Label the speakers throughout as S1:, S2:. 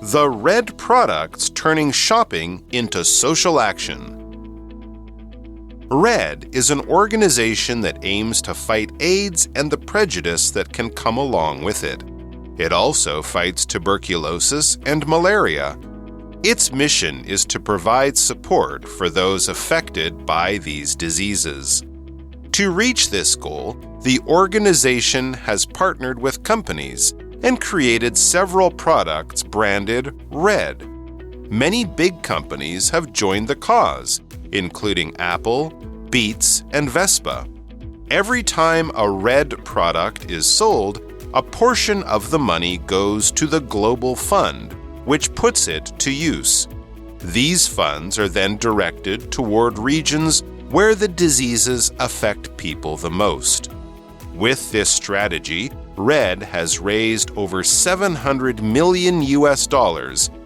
S1: The Red Products Turning Shopping into Social Action. RED is an organization that aims to fight AIDS and the prejudice that can come along with it. It also fights tuberculosis and malaria. Its mission is to provide support for those affected by these diseases. To reach this goal, the organization has partnered with companies and created several products branded RED. Many big companies have joined the cause, including Apple, Beats, and Vespa. Every time a RED product is sold, a portion of the money goes to the Global Fund, which puts it to use. These funds are then directed toward regions where the diseases affect people the most. With this strategy, RED has raised over $700 million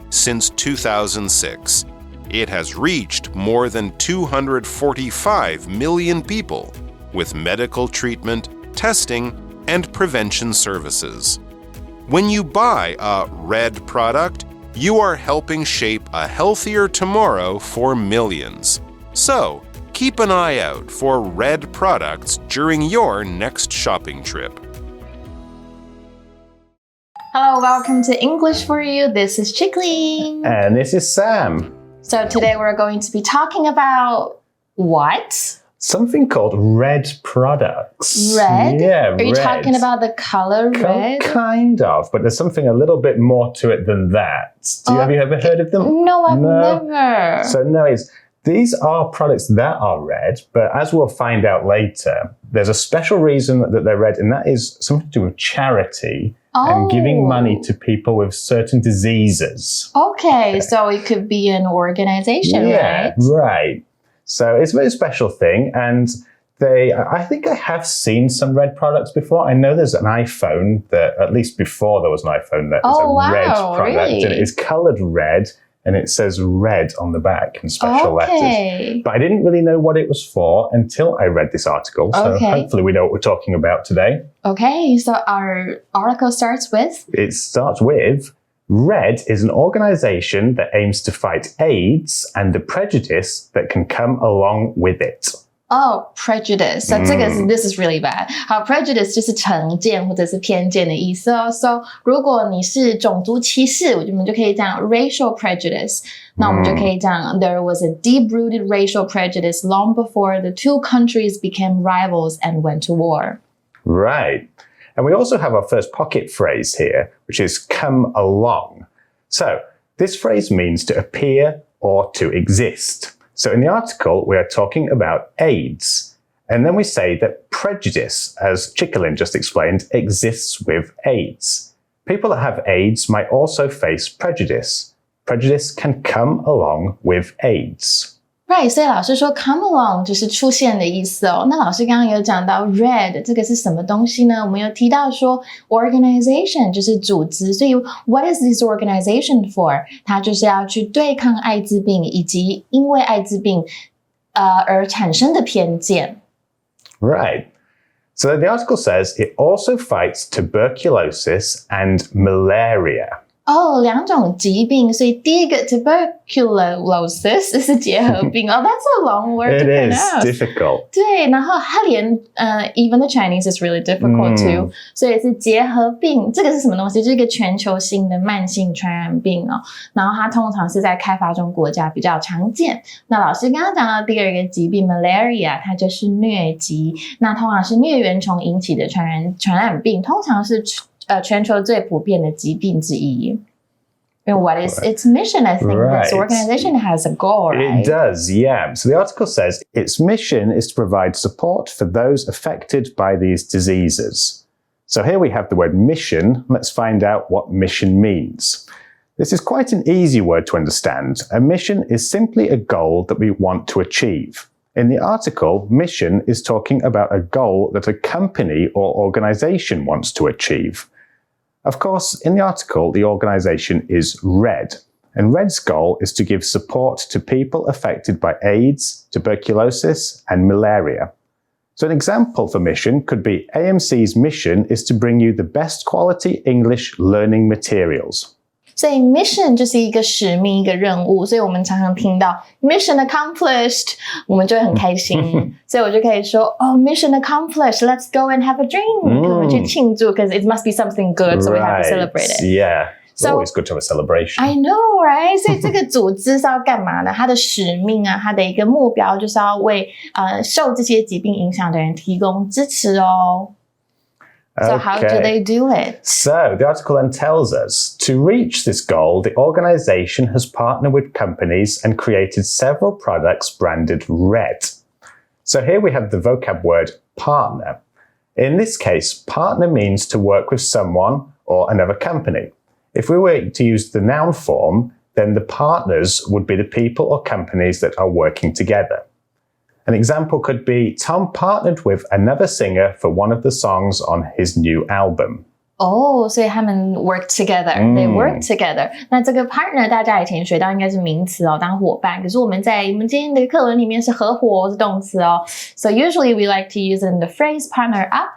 S1: since 2006. It has reached more than 245 million people with medical treatment, testing, and prevention services. When you buy a RED product, you are helping shape a healthier tomorrow for millions. So, keep an eye out for RED products during your next shopping trip.
S2: Hello, welcome to English for You. This is Chickling.
S3: And this is Sam.
S2: So today we're going to be talking about what?
S3: Something called red products.
S2: Red?
S3: Yeah,
S2: Are you talking about the color red?
S3: Kind of, but there's something a little bit more to it than that. Have you ever heard of them?
S2: No, I've never.
S3: So these are products that are red, but as we'll find out later, there's a special reason that they're red, and that is something to do with charity. And giving money to people with certain diseases.
S2: Okay, so it could be an organization,
S3: right? Yeah, right. So it's a very special thing, and I think I have seen some red products before. I know there's an iPhone that, at least before there was an iPhone, that is a red product,
S2: really?
S3: And it is colored red, and it says red on the back in special letters. But I didn't really know what it was for until I read this article. So hopefully we know what we're talking about today.
S2: Okay, so our article starts with?
S3: It starts with, RED is an organization that aims to fight AIDS and the prejudice that can come along with it.
S2: Oh, prejudice. So this is really bad. 好 ，prejudice 就是成见或者是偏见的意思哦。So 如果你是种族歧视，我们就可以讲 racial prejudice。那我们就可以讲 there was a deep-rooted racial prejudice long before the two countries became rivals and went to war.
S3: Right. And we also have our first pocket phrase here, which is come along. So this phrase means to appear or to exist. So in the article, we are talking about AIDS. And then we say that prejudice, as Chickalin just explained, exists with AIDS. People that have AIDS might also face prejudice. Prejudice can come along with AIDS.
S2: Right, 所以老师说 come along 就是出现的意思哦。那老师刚刚有讲到 red 这个是什么东西呢？我们有提到说 organization 就是组织，所以 what is this organization for？ 它就是要去对抗艾滋病以及因为艾滋病而产生的偏见。
S3: Right. So the article says it also fights tuberculosis and malaria.
S2: 两种疾病，所以第一个 tuberculosis 是结核病哦。That's a long word to pronounce.
S3: It is difficult.
S2: 对，然后它连even the Chinese is really difficult too. 所以是结核病，这个是什么东西？就是一个全球性的慢性传染病哦。然后它通常是在开发中国家比较常见。那老师刚刚讲到第二个疾病 malaria， 它就是疟疾。那通常是疟原虫引起的传染病，通常是全球最普遍的疾病之一。And what is its mission? I think this organization has a goal, right?
S3: It does, yeah. So the article says its mission is to provide support for those affected by these diseases. So here we have the word mission. Let's find out what mission means. This is quite an easy word to understand. A mission is simply a goal that we want to achieve. In the article, mission is talking about a goal that a company or organization wants to achieve. Of course, in the article, the organization is RED, and RED's goal is to give support to people affected by AIDS, tuberculosis, and malaria. So an example for mission could be AMC's mission is to bring you the best quality English learning materials.
S2: 所以 mission 就是一个使命，一个任务，所以我们常常听到 mission accomplished， 我们就会很开心。所以我就可以说mission accomplished, let's go and have a drink， 我们去庆祝 because it must be something good, so we have to celebrate it.
S3: Yeah, it's always good to have a celebration.
S2: I know, right? 所以这个组织是要干嘛呢？它的使命啊，它的一个目标就是要为受这些疾病影响的人提供支持哦。So how do they do it?
S3: So the article then tells us, to reach this goal, the organization has partnered with companies and created several products branded red. So here we have the vocab word partner. In this case, partner means to work with someone or another company. If we were to use the noun form, then the partners would be the people or companies that are working together.An example could be Tom partnered with another singer for one of the songs on his new album.
S2: 所以他们 work together, they work together. 那这个 partner 大家以前学到应该是名词哦，当伙伴。可是我们今天的课文里面是合伙是动词哦。So usually we like to use it in the phrase partner up.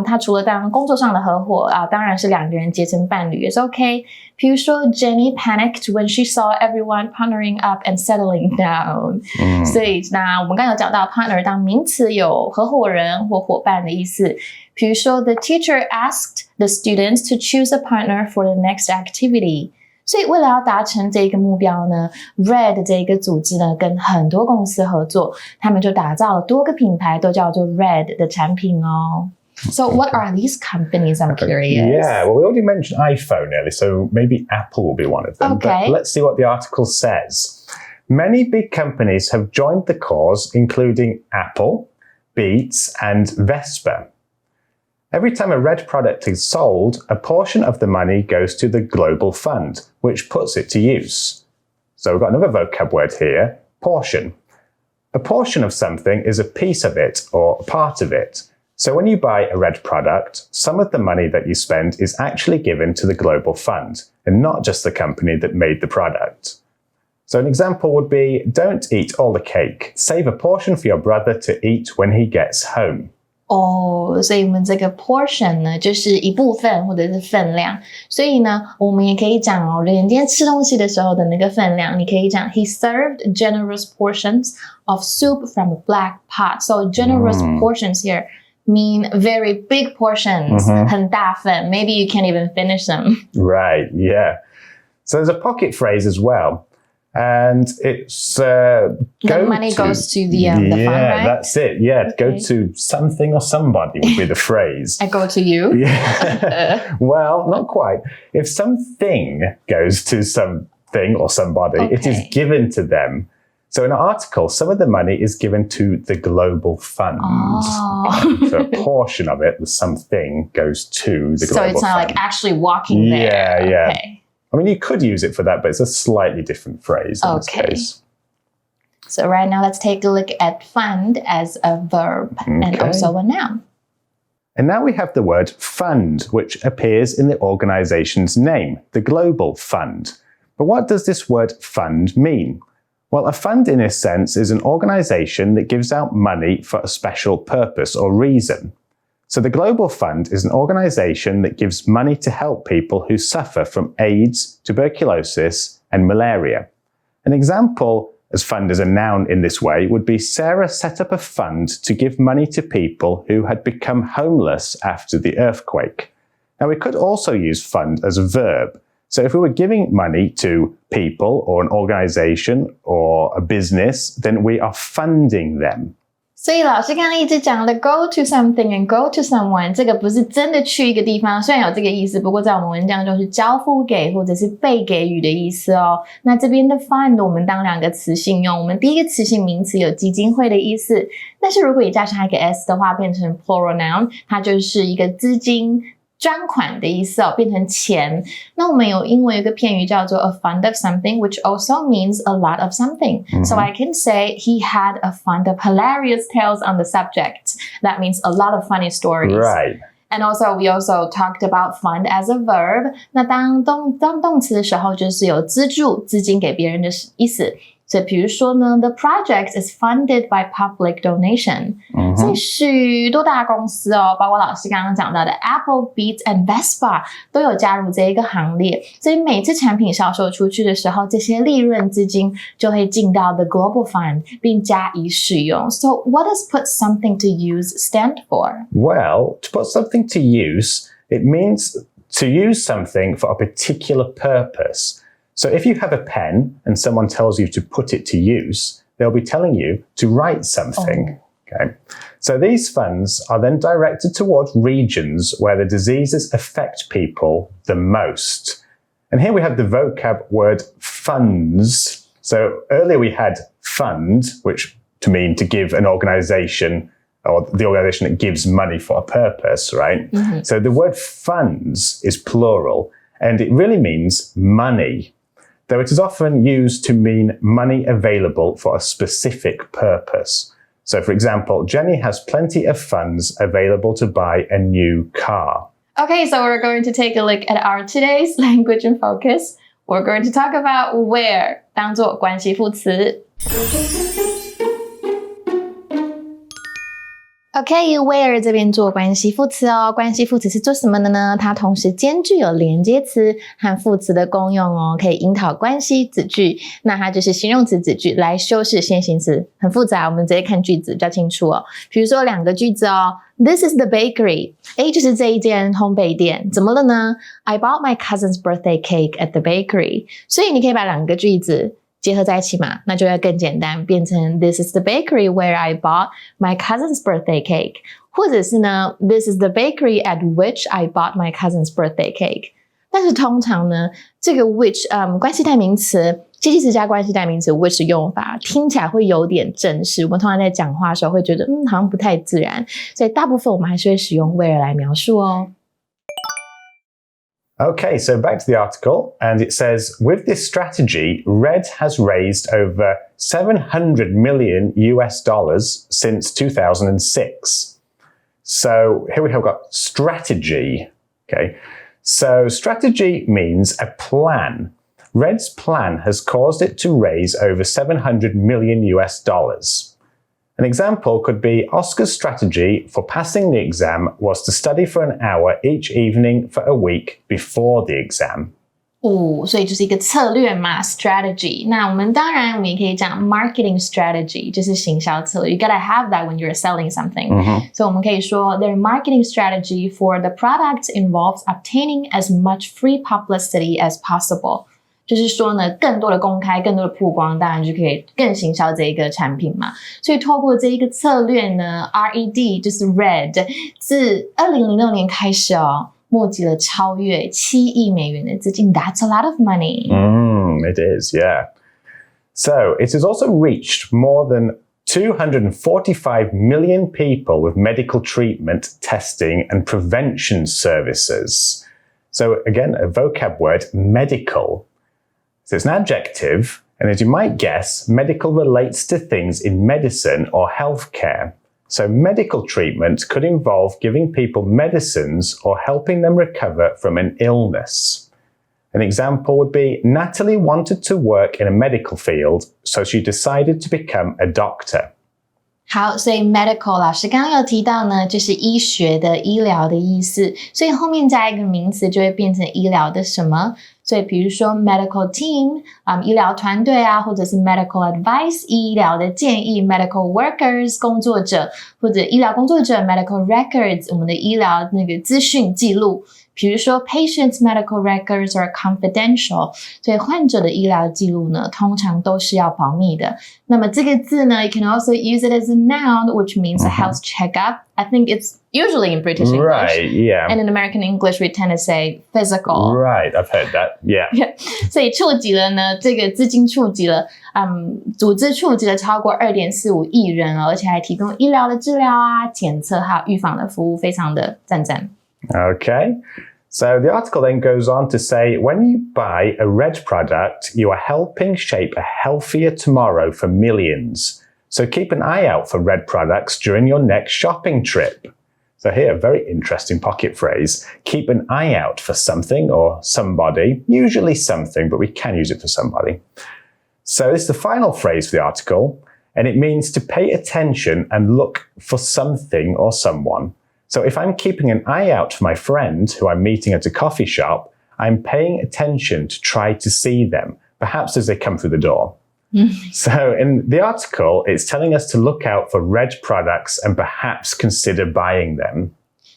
S2: 它除了当工作上的合伙当然是两个人结成伴侣也是 OK。比如说 Jenny panicked when she saw everyone partnering up and settling down. 所以那我们刚刚有讲到 partner 当名词有合伙人或伙伴的意思。比如说 The teacher asked the students to choose a partner for the next activity. 所以为了要达成这个目标呢 Red 这个组织呢跟很多公司合作，他们就打造了多个品牌都叫做 Red 的产品哦。So what are these companies? I'm curious.
S3: Yeah, well, we already mentioned iPhone earlier, so maybe Apple will be one of them.
S2: Okay.
S3: But let's see what the article says. Many big companies have joined the cause, including Apple, Beats, and Vespa. Every time a red product is sold, a portion of the money goes to the Global Fund, which puts it to use. So we've got another vocab word here, portion. A portion of something is a piece of it or a part of it.So when you buy a red product, some of the money that you spend is actually given to the Global Fund and not just the company that made the product. So an example would be, don't eat all the cake. Save a portion for your brother to eat when he gets home.
S2: 所以我们这个 portion 呢就是一部分或者是分量，所以呢我们也可以讲人今天吃东西的时候的那个分量，你可以讲 He served generous portions of soup from a black pot. So generous portions here mean very big portions, 很大份. Maybe you can't even finish them.
S3: Right, yeah. So there's a pocket phrase as well. And it's
S2: the money goes to the fund, right?
S3: Yeah, that's it. Yeah, okay. Go to something or somebody would be the phrase.
S2: I go to you?
S3: Yeah. Well, not quite. If something goes to something or somebody, it is given to them.So in an article, some of the money is given to the Global Fund. So a portion of it, the something, goes to the Global Fund. So
S2: it's not like actually walking there.
S3: Yeah.
S2: Okay.
S3: I mean, you could use it for that, but it's a slightly different phrase in this case.
S2: So right now, let's take a look at fund as a verb and also a noun.
S3: And now we have the word fund, which appears in the organization's name, the Global Fund. But what does this word fund mean?Well, a fund in this sense is an organization that gives out money for a special purpose or reason. So the Global Fund is an organization that gives money to help people who suffer from AIDS, tuberculosis, and malaria. An example as fund as a noun in this way would be Sarah set up a fund to give money to people who had become homeless after the earthquake. Now, we could also use fund as a verb.So if we were giving money to people or an organization or a business, then we are funding them.
S2: 所以老师刚刚一直讲的 go to something and go to someone 这个不是真的去一个地方，虽然有这个意思，不过在我们文章中是交付给或者是被给予的意思哦。那这边的 fund 我们当两个词性用，我们第一个词性名词有基金会的意思，但是如果你加上一个 s 的话，变成 plural noun， 它就是一个资金专款的意思哦，变成钱。那我们有英文有一个片语叫做 a fund of something, which also means a lot of something. So I can say he had a fund of hilarious tales on the subject. That means a lot of funny stories.
S3: Right.
S2: And also, we also talked about fund as a verb. 那当动词的时候，就是有资助、资金给别人的意思。所以比如说呢 The project is funded by public donation、所以许多大公司包括老师刚刚讲到的 Apple, Beats and Vespa 都有加入这一个行列，所以每次产品销售出去的时候，这些利润资金就会进到 The Global Fund 并加以使用。 So what does put something to use stand for?
S3: Well, to put something to use, it means to use something for a particular purpose. So if you have a pen and someone tells you to put it to use, they'll be telling you to write something. Okay. So these funds are then directed towards regions where the diseases affect people the most. And here we have the vocab word funds. So earlier we had fund, which to mean to give an organization or the organization that gives money for a purpose, right? So the word funds is plural and it really means money, though it is often used to mean money available for a specific purpose. So for example, Jenny has plenty of funds available to buy a new car.
S2: Okay, so we're going to take a look at our today's language and focus. We're going to talk about where 当作关系副词。OK, where 这边做关系副词关系副词是做什么的呢？它同时兼具有连接词和副词的功用可以引导关系子句。那它就是形容词子句来修饰先行词，很复杂，我们直接看句子比较清楚比如说两个句子This is the bakery. A 就是这一间烘焙店，怎么了呢？ I bought my cousin's birthday cake at the bakery. 所以你可以把两个句子结合在一起嘛，那就会更简单，变成 This is the bakery where I bought my cousin's birthday cake. 或者是呢 This is the bakery at which I bought my cousin's birthday cake. 但是通常呢，这个 which 关系代名词介系词加关系代名词 which 的用法听起来会有点正式，我们通常在讲话的时候会觉得好像不太自然，所以大部分我们还是会使用 where 来描述
S3: Okay, so back to the article, and it says, with this strategy, Red has raised over $700 million since 2006. So here we have got strategy. Okay, so strategy means a plan. Red's plan has caused it to raise over $700 million. An example could be Oscar's strategy for passing the exam was to study for an hour each evening for a week before the exam.
S2: 所以就是一个策略嘛 strategy. 那我们也可以讲 marketing strategy, 就是行销策略. You gotta have that when you're selling something. So 我们可以说 their marketing strategy for the product involves obtaining as much free publicity as possible. 就是说呢，更多的公开，更多的曝光，当然就可以更行销这一个产品嘛。所以透过这一个策略呢 ，RED 就是 Red， 自2006年开始募集了超越7亿美元的资金。That's a lot of money.
S3: It is, yeah. So it has also reached more than 245 million people with medical treatment, testing, and prevention services. So again, a vocab word, medical. So it's an adjective, and as you might guess, medical relates to things in medicine or healthcare. So medical treatment could involve giving people medicines or helping them recover from an illness. An example would be Natalie wanted to work in a medical field, so she decided to become a doctor.
S2: 好，所以 medical 老师刚刚有提到呢，就是医学的、医疗的意思，所以后面加一个名词就会变成医疗的什么。所以比如说 medical team 医疗团队或者是 medical advice 医疗的建议 medical workers 工作者或者医疗工作者 medical records 我们的医疗那个资讯记录。比如说 patients medical records are confidential 所以患者的医疗记录呢通常都是要保密的。那么这个字呢 you can also use it as a noun which means a health checkup. I think it's usually in British English.
S3: Right, yeah.
S2: And in American English we tend to say physical.
S3: Right, I've heard that, yeah.
S2: 所以触及了呢这个资金触及了组织触及了超过 2.45 亿人而且还提供医疗的治疗检测还有预防的服务，非常的赞。
S3: Okay. So the article then goes on to say, when you buy a Red product, you are helping shape a healthier tomorrow for millions. So keep an eye out for Red products during your next shopping trip. So here, a very interesting pocket phrase. Keep an eye out for something or somebody, usually something, but we can use it for somebody. So this is the final phrase for the article, and it means to pay attention and look for something or someone. So if I'm keeping an eye out for my friend who I'm meeting at a coffee shop, I'm paying attention to try to see them, perhaps as they come through the door. So in the article, it's telling us to look out for red products and perhaps consider buying them.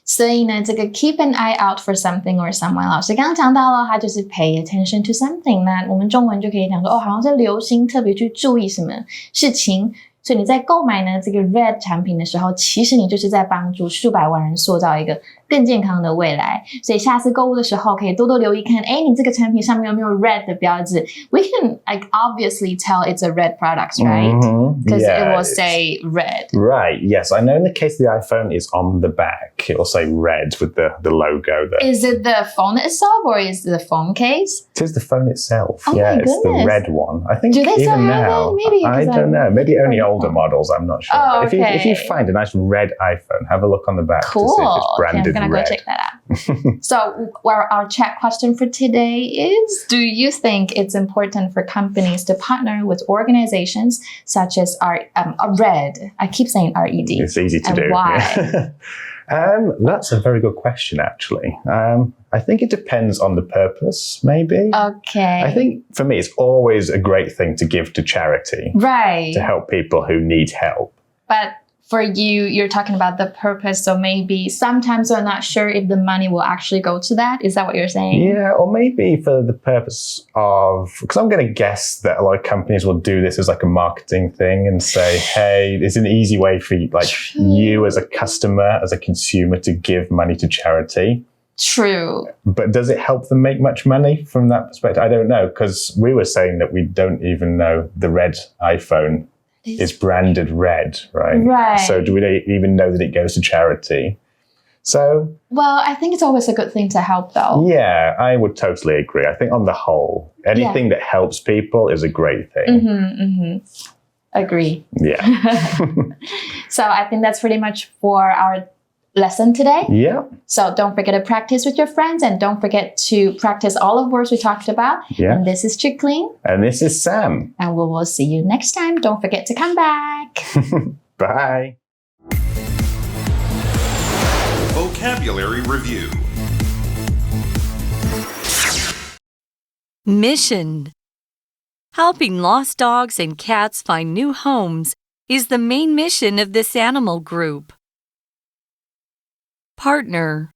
S2: 所以呢，这个 keep an eye out for something or someone， 老师刚刚讲到了，它就是 pay attention to something。那我们中文就可以讲说，哦，好像是留心，特别去注意什么事情。所以你在购买呢这个 red 产品的时候，其实你就是在帮助数百万人塑造一个更健康的未来。所以下次购物的时候，可以多多留意看，你这个产品上面有没有 red 的标志 ？We can like obviously tell it's a red product, right? Because it will say red.
S3: Right. Yes, I know. In the case of the iPhone, it's on the back. It will say red with the logo there.
S2: Is it the phone itself or is it the phone case?
S3: It is the phone itself.
S2: Oh
S3: yeah,
S2: my
S3: it's
S2: goodness.
S3: the red one. I think
S2: Do they still
S3: even
S2: have
S3: now.
S2: it? Maybe
S3: I don't know. Maybe only older models. I'm not sure.
S2: Oh,
S3: But if you find a nice red iPhone, have a look on the back
S2: cool.
S3: to see if it's branded
S2: I'm gonna
S3: red.
S2: go check that out. So our chat question for today is, do you think it's important for companies to partner with organizations such as RED? I keep saying RED.
S3: It's easy to
S2: and
S3: do.
S2: Why?
S3: Yeah. That's a very good question, actually. I think it depends on the purpose, maybe.
S2: Okay.
S3: I think for me, it's always a great thing to give to charity.
S2: Right.
S3: To help people who need help.
S2: But for you, you're talking about the purpose, so maybe sometimes you're not sure if the money will actually go to that. Is that what you're saying?
S3: Yeah, or maybe for the purpose of, because I'm going to guess that a lot of companies will do this as like a marketing thing and say, hey, it's an easy way for you as a customer, as a consumer to give money to charity.
S2: True.
S3: But does it help them make much money from that perspective? I don't know, because we were saying that we don't even know the red iPhone is branded red, right?
S2: Right.
S3: So do we even know that it goes to charity? So,
S2: well, I think it's always a good thing to help, though.
S3: Yeah, I would totally agree. I think on the whole, anything that helps people is a great thing.
S2: Agree.
S3: Yeah.
S2: So I think that's pretty much for our lesson today.
S3: Yeah.
S2: So don't forget to practice with your friends and don't forget to practice all of the words we talked about.
S3: Yeah.
S2: And this is Chicklin.
S3: And this is Sam.
S2: And we will see you next time. Don't forget to come back.
S3: Bye.
S1: Vocabulary Review.
S4: Mission. Helping lost dogs and cats find new homes is the main mission of this animal group. Partner.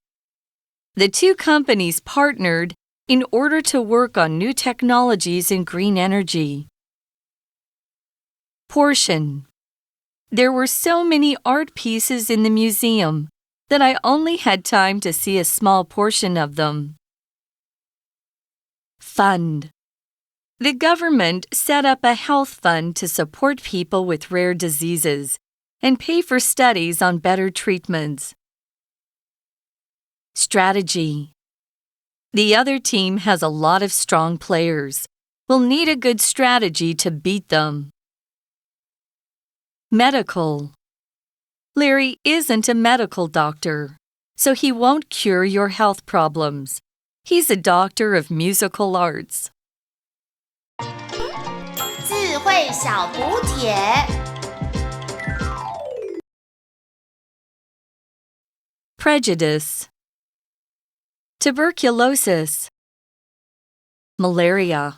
S4: The two companies partnered in order to work on new technologies in green energy. Portion. There were so many art pieces in the museum that I only had time to see a small portion of them. Fund. The government set up a health fund to support people with rare diseases and pay for studies on better treatments. Strategy. The other team has a lot of strong players. We'll need a good strategy to beat them. Medical. Larry isn't a medical doctor, so he won't cure your health problems. He's a doctor of musical arts.
S5: 智慧小补帖。
S4: Prejudice. Tuberculosis. Malaria.